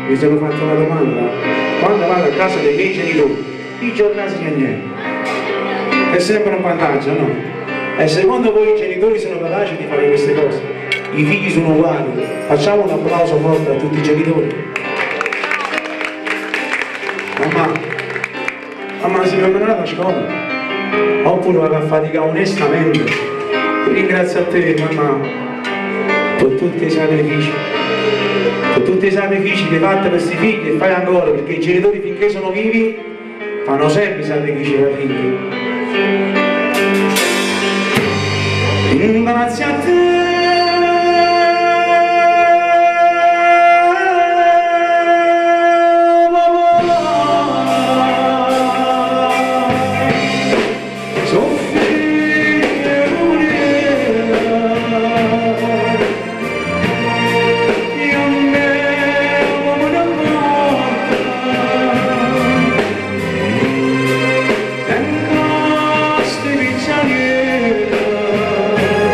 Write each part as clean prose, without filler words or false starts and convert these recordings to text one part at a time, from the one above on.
mi sono fatto una domanda: quando vado a casa dei miei genitori, i giornali c'è niente, è sempre un vantaggio, no? E secondo voi i genitori sono capaci di fare queste cose? I figli sono uguali. Facciamo un applauso forte a tutti i genitori. Mamma si è preparata a scuola, oppure va a faticare onestamente. Ringrazio a te, mamma, per tutti i sacrifici, che hai fatto per questi figli e fai ancora, perché i genitori finché sono vivi fanno sempre i sacrifici per i figli. Grazie a te.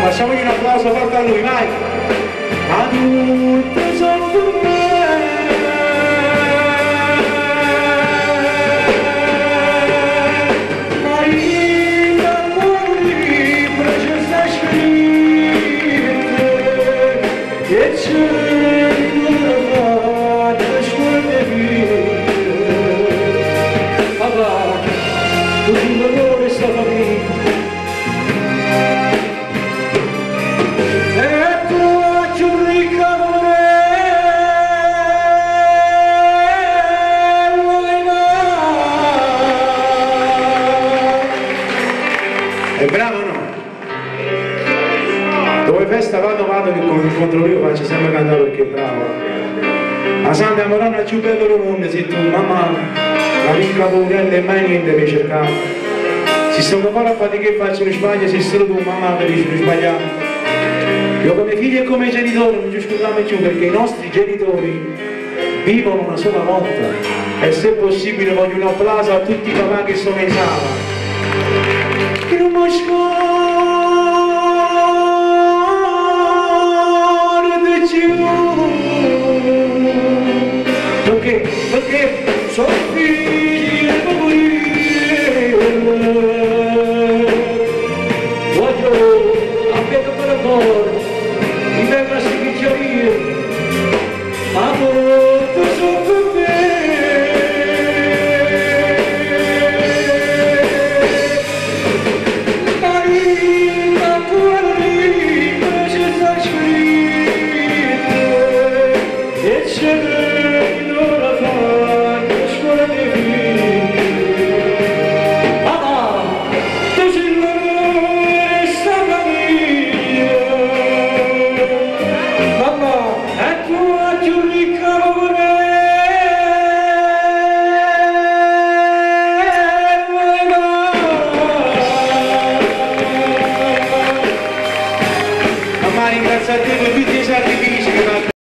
Facciamogli un applauso forte a lui, vai! Adulto sono per me, Marina fuori, precisa scritte, che c'è una fata scuole vite. Papà, tu ti dolore sta famiglia, è bravo o no? Dove festa vado che contro lui faccio sempre cantare perché è bravo. La Santa Moronna più bella del mondo, se tu mamma la piccola poverella e mai niente mi cercava. Se sto ancora a fare che faccio un sbaglio, se solo tu mamma mi dici non sbagliare. Io come figli e come genitori non ci scusiamo più, perché i nostri genitori vivono una sola volta e se possibile voglio un applauso a tutti i papà che sono in sala. Che non mi scordo più, perché sono figli e poverelle, voglio avere per amore, mi venga a sticchiare, ma molto sono per me. Ringrazio a te per tutti i sacrifici.